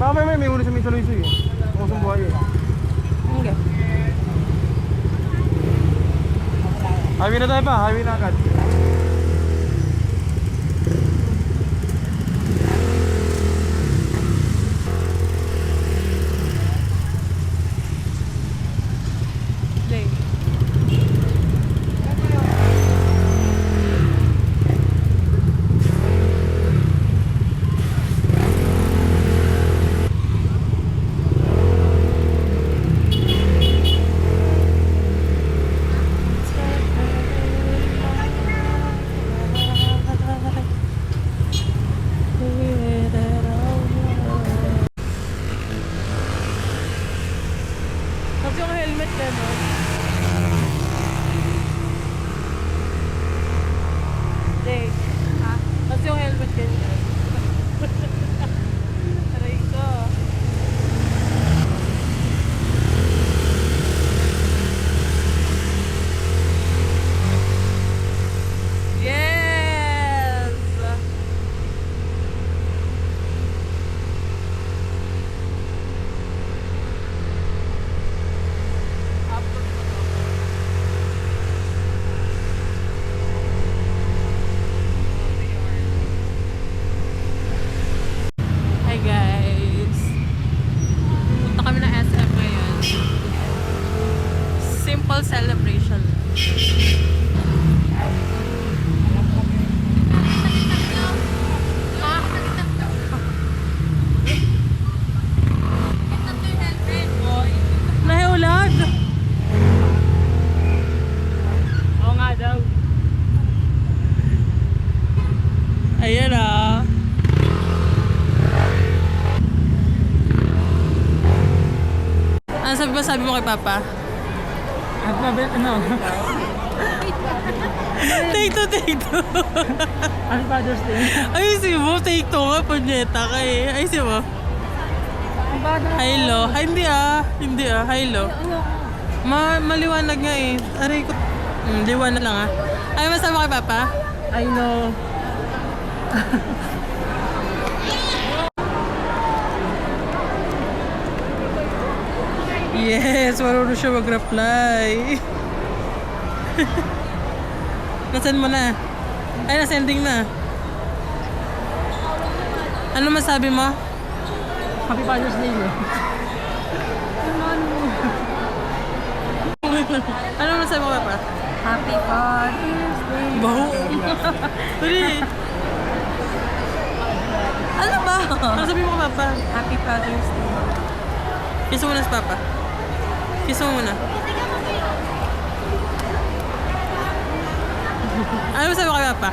Baka may ulo sa Mitsubishi eh. Kusang buhay eh. Hindi. Highway na tayo pa, highway na agad. Tapos yung helmet na, no? Jay. Ha? Tapos yung helmet ganyan. Aray ko. Yes! Hi guys! Punta kami ng SM ngayon. Simple celebration. Nahiulag! Oo nga daw. Ayan ah. Ano sabi mo kay Papa? At mabit, ano? Take two. Happy Father's Day. Ayusin mo, take two nga, punyeta ka eh. Ayusin mo. Hilo. Ay, hindi ah, hilo. Maliwanag nga eh. Aray ko. Liwanag lang ah. Ay, masama kay Papa? I know. Yes, marunong siya mag-reply. Nasend mo na? Ay, nasending na. Ano masabi mo? Happy Father's Day. Ano masabi mo, Papa? Happy Father's Day. Baho. Tuloy. Ano ba? Ano sabi mo, Papa? Happy Father's Day. Kiss mo muna si Papa. Kiss mo muna. Ano masabi mo kay Papa?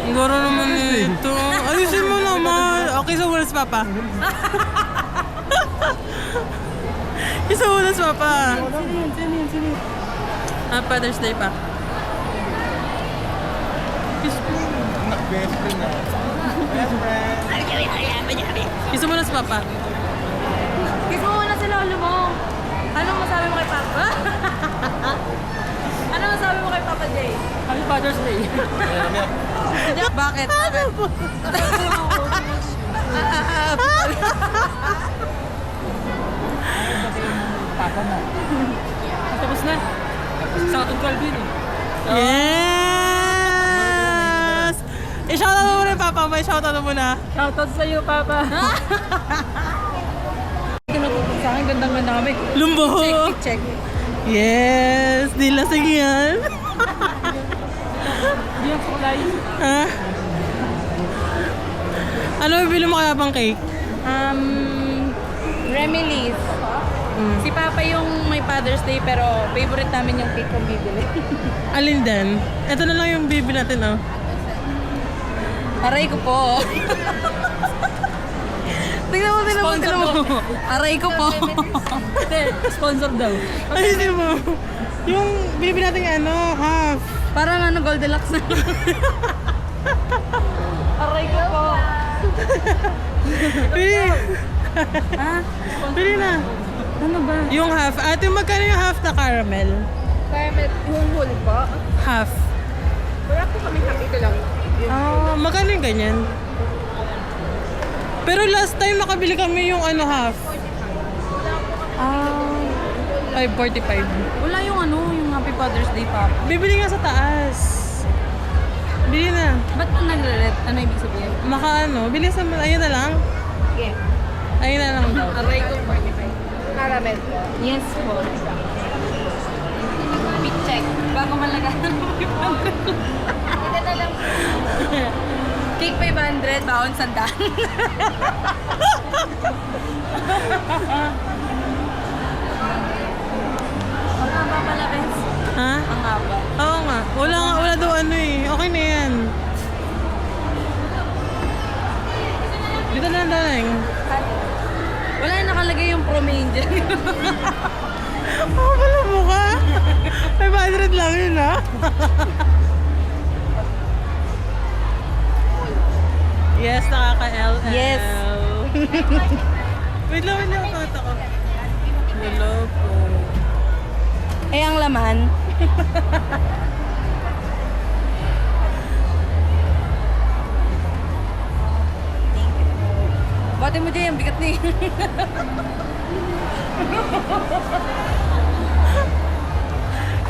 Ang goro naman ito. Ayusin mo naman. Okay, so muna si Papa. Kiss mo muna si Papa. Sino? Happy Father's Day pa. Kiss mo. Best friend na. Best friend. Kiss mo muna si Papa. Kiss mo muna si lolo mo. Anong masabi mo kay Papa? Ano masabi mo kay Papa Jay? Happy Father's Day. Bakit? Papa na. Tapos na. Sa atong 12 yun eh. Yes! I-shoutout mo muna, Papa. May shoutout mo muna. Shoutout sa iyo, Papa. Kinutupag sa akin, gandang-ganda kami. Lumbo! Check. Yes! Di lasing yan. Hindi yung kulay. Ha? Ano bibili mo kaya pang cake? Remilis. Si Papa yung may Father's Day pero favorite namin yung cake kong bibili. Alin din? Ito na lang yung bibili natin, oh. Aray ko po. Tingnan mo. Aray ko po. Sponsor daw. Ayusin mo. Yung bibili natin ano, half. Parang ano, Goldilocks na. Aray ko po. Bili. Ha? Bili na. Ano ba? Yung half. Ate, magkano yung half na caramel? Caramel, yung huli po. Half. Wala po kami happy ko lang. Ah, magkano yung ganyan? Pero last time nakabili kami yung ano half. Ay, 45. Wala yung yung Happy Father's Day pa. Bibili nga sa taas. Bili na. Ba't mo nagre-red? Ano ibig sabihin? Maka ano, bili sa... Ayun na lang. Yeah. Ayun na lang daw. Aray ko 45. Caramel po. Yes po. Big check. Bago malaga. Ito na lang. Cake 500, baon sandaan. Ang haba pala, Bes. Ha? Ang haba. Oo nga. Wala daw ano eh. Okay na yan. Dito na lang daw lang. Wala yung nakalagay yung promain dyan. Oo pala mukha. 500 lang yun ha. Yes, nakaka-LL. Yes. Wait lang, kata ko. Hello po. Eh, ang laman. Bati mo dyan, bigat ni.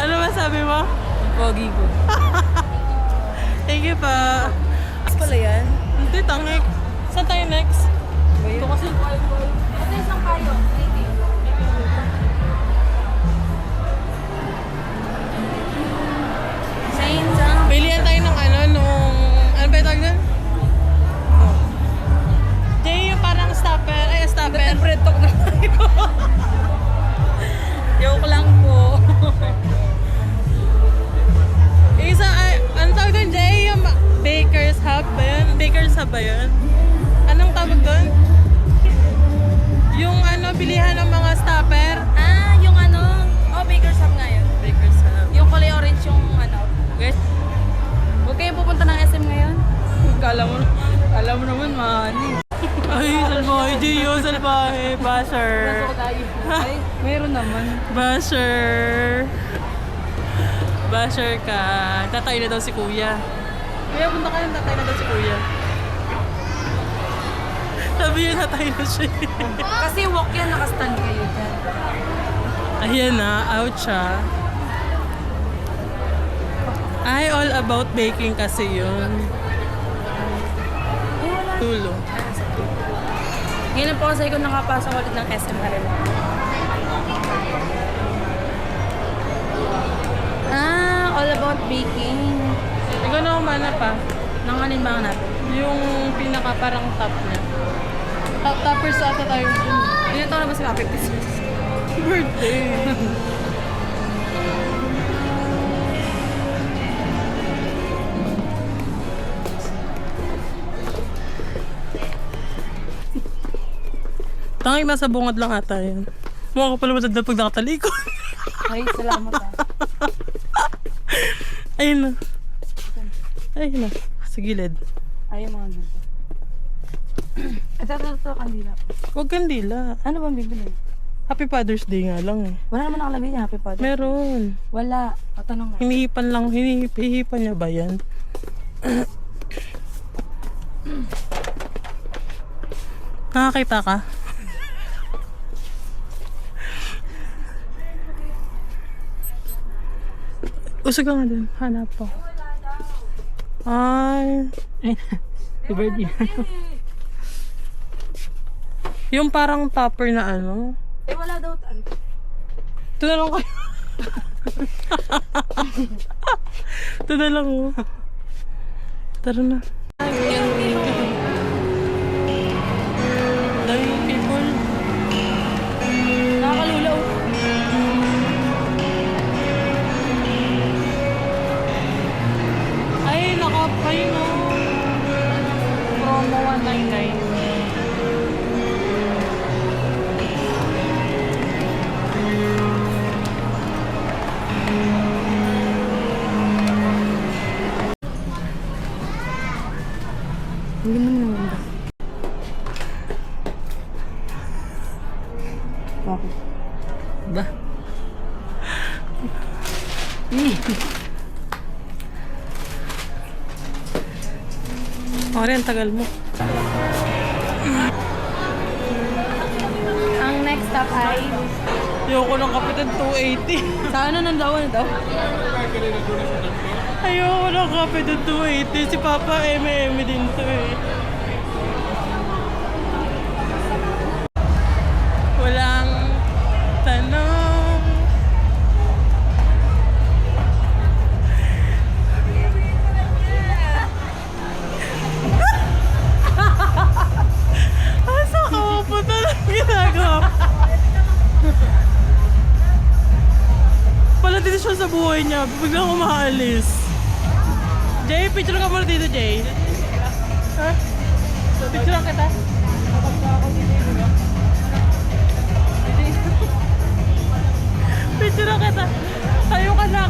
Ano ba sabi mo? Pogi ko. Thank you pa. Mas pala yan. Hindi, tangik. Saan tayo next? Ito kasi Ito isang kayo. Pilihan tayo ng ano, nung... Ano ba yung tawag doon? Jay, yung parang stopper. Ay, stopper. Temperate talk na tayo. Joke lang po. Isa, ay, ano tawag doon, Jay? Yung baker's hub ba yun? Baker's hub ba yun? Anong tawag doon? Yung ano, bilihan ng mga stopper. Yung Baker's Hub nga yun. Baker's hub. Yung kulay orange yung guys. Huwag kayong pupunta ng SM ngayon. Kala mo naman, mahani. Ay, salbahe, Jay, oh, salbahe. Basher. Ay, meron naman. Basher. Basher ka. Tatay na daw si kuya. Kuya, punta ka ng tatay na daw si kuya. Sabi yun, tatay na siya. Kasi walk yan, nakastand kayo dyan. Ayan na, ouch ah. Ay, all about baking kasi yun. Tulo. Ngayon lang po kasi ko nakapasok ulit ng SM Arena. All about baking. Ikaw na umana pa. Nanganin ba natin? Yung pinaka parang top niya. Toppers ata tayo dun. Ilan taon na ba si Papi? Birthday. Tanging nasa bungad lang ata yun. Mukha ko pala matanda pag nakatalikod. Ay, salamat Ayun na. Ayun na. Sa gilid. Ay, mga ganito. Ito, kandila. Huwag kandila. Ano bang bibili? Happy Father's Day nga lang eh. Wala naman nakalagay niya, Happy Father. Meron. Wala. Tanong nga. Hinihipan lang. Hinihipan niya ba yan? Nakakita ka? Usog ka nga dun. Hanap po. Ay. Si Birdie. Yung parang topper na ano. Eh, wala daw. Ito na lang kayo. Ito na lang oh. Tara na. Daming people. Nakakalulaw. Ay, nakapay no. Promo 199. Hindi mo naman ganda. Bakit? Ba? Ori, ang tagal mo. Ang next stop ay... Ayoko ng Kapitan 280. Sa ano daw? Ayoko ng Kapitan 280. Si Papa eme din to eh. Walang tanong. Asa ka mapunta ng ginagawa? Pala dito siya sa buhay niya. Biglang umaalis. Jay, picture ka muna dito, Jay. Ha? Picture kita. Picture kita. Tayo ka na.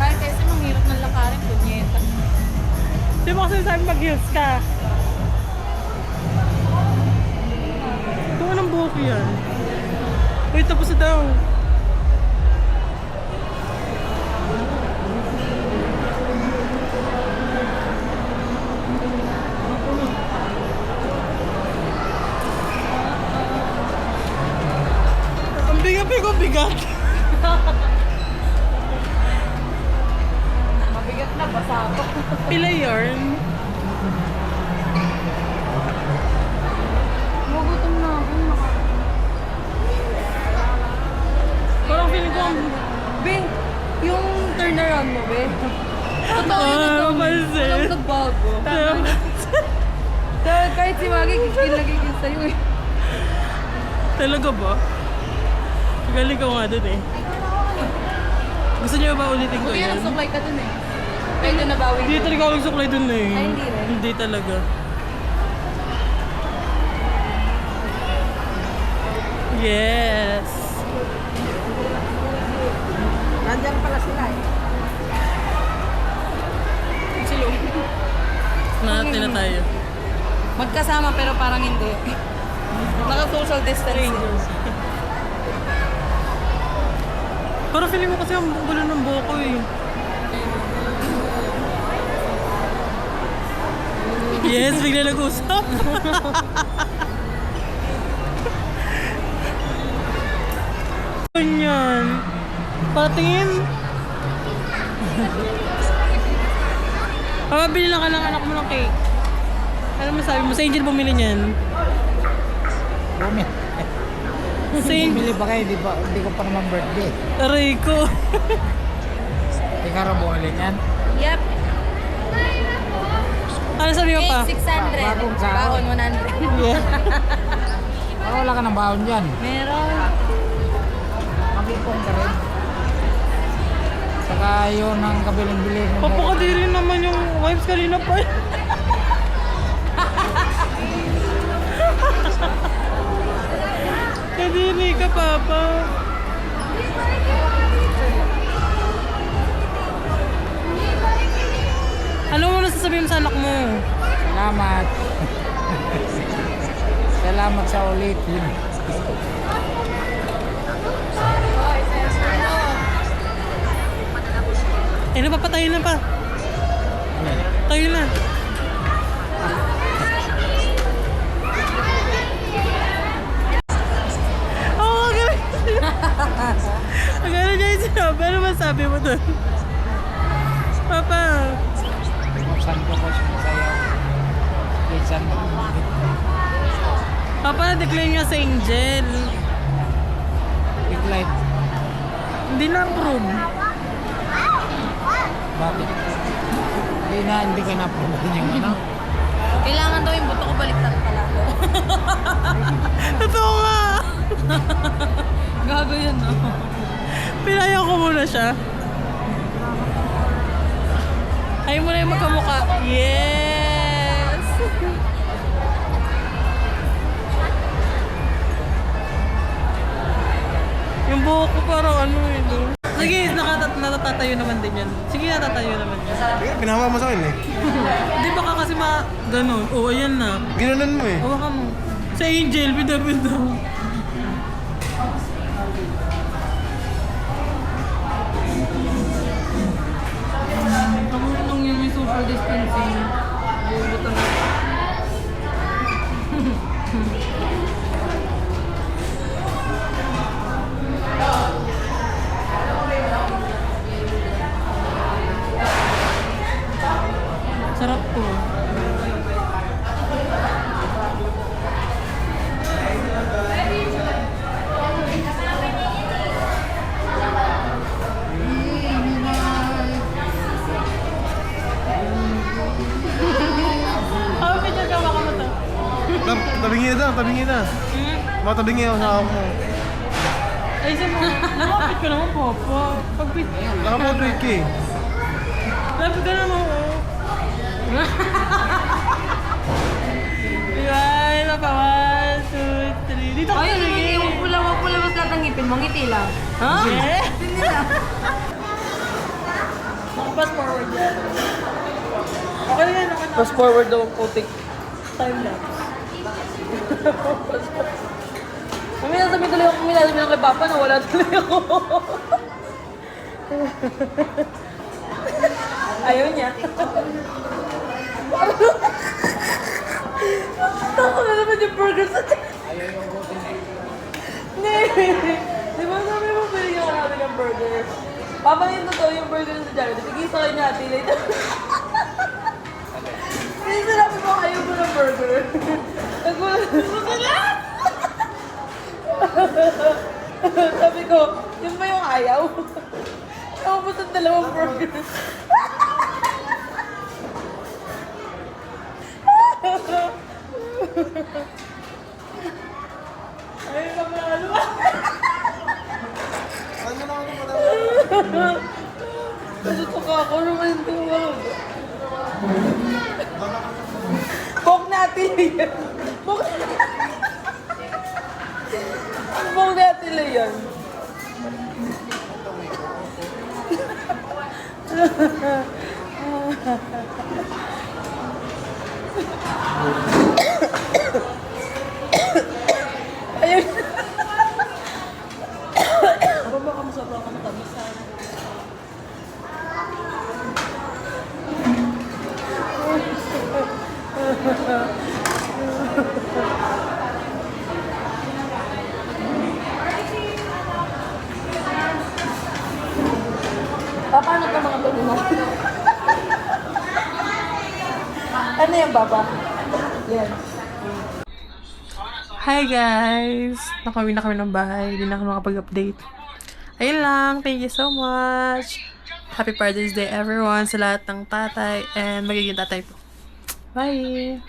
Kahit kasi manghirap ng lakarin, punyeta. Di mo kasi sabi mag-heels ka. Ito anong buhok yan? Uy, tapos na daw. Ang bigat. Mabigat na, basa ako. Pila yarn. Magutom na ako. Parang feeling ko ang... Be, yung turnaround mo, be. Totoo yun ito. Mapansin. Walang nagbago. Dahil kahit si Maggie, nagigil sa'yo eh. Talaga ba? Galing ko nga dun eh. Gusto niyo ba ulitin ko Buti yan? nagsuklay ka dun eh. Kaya doon nabawi. Hindi talaga ako nagsuklay dun eh. Ay, hindi rin? Hindi talaga. Yes! Nandyan pala sila eh. Silo. Natin na tayo. Magkasama pero parang hindi. Naka-social distancing. Parang feeling mo kasi ang gulo ng buhok ko eh. Yes, bigla nag-usap. Ganyan. Patingin. Pabili lang ka ng anak mo ng cake. Ano masabi mo? Sa Angel bumili niyan. Bumili. Saint. Bumili ba kayo? Di ko pa naman birthday. Aray ko. Ikaw rin bumili niyan? Yep. Ano sabi mo pa? Cake 600. Bagong sahod. Baon 100. Yeah. Ah, wala ka ng baon dyan. Meron. Mabipong ka rin. Saka yun ang kabiling-bili. Papakadiri naman yung wipes kanina pa. Kadiri ka, Papa. Ano mo na sasabihin sa anak mo? Salamat. Salamat sa ulitin. Eh, napapatayin na pa. Tayo na. Oo, galing. Ang galing niya yung sinabi. Ano masabi mo doon? Papa. Saan ko ko sumasayaw? Saan ko? Papa, na-declare nga sa Angel. Big light. Hindi na-approve. Bakit? Hindi ka na-approve yung ano? Kailangan daw yung buto ko baliktad pala. Totoo nga. Gago yun, no? Pinaya ko muna siya. Ayaw mo na yung magkamukha. Yes! Yung buhok ko parang ano eh. No? Sige, natatatayo naman din yan. Sige, natatayo naman yan. Pinahawa mo sa akin eh. Hindi baka kasi ganun. Oo, ayan na. Ginanon mo eh. Hawakan mo. Sa Angel, bida-bida. Nung yun may social distancing, bubuto na. daw, tabingi na. Mga tabingi ako sa ako mo. Ay, sa mo. Nakapit ko naman, Papa. Pagpit. Nakapotweet ka eh. Lapit ka naman, oh. Ay, Papa. 1, 2, 3. Dito ka Ay, tumingin. yung pula mas lahat ng ngipin mo, ngiti lang. Ha? Eh? Hindi lang. Fast forward yan. Okay na yan, okay na. Fast forward daw ang putik. Time lapse. Kami nasabi tuloy ako, sabi ng kay Papa na wala tuloy ako. Ayaw niya. Tako na naman yung burger sa tiyan. Di ba sabi mo pili ka natin ng burger? Papa yung totoo yung burger sa Jollibee. Tigil sa kanya ati later. Kasi sinabi ko ayaw mo ng burger. Nagulat mo sila! Sabi ko, yun ba yung ayaw? Naubos ang dalawang burger. Ay, kapalo. Ano na ako pala? Nasutuka ako naman yung tumawag. Bok natin yan. Bok natin yan. Ayun. Ako ba kami sobrang kamatabisan? Paano ito mga tulungan? Ano yan, Baba? Yan. Hi guys! Nakauwi na kami ng bahay. Hindi na kami makapag-update. Ayun lang. Thank you so much. Happy Father's Day everyone sa lahat ng tatay and magiging tatay po. Bye!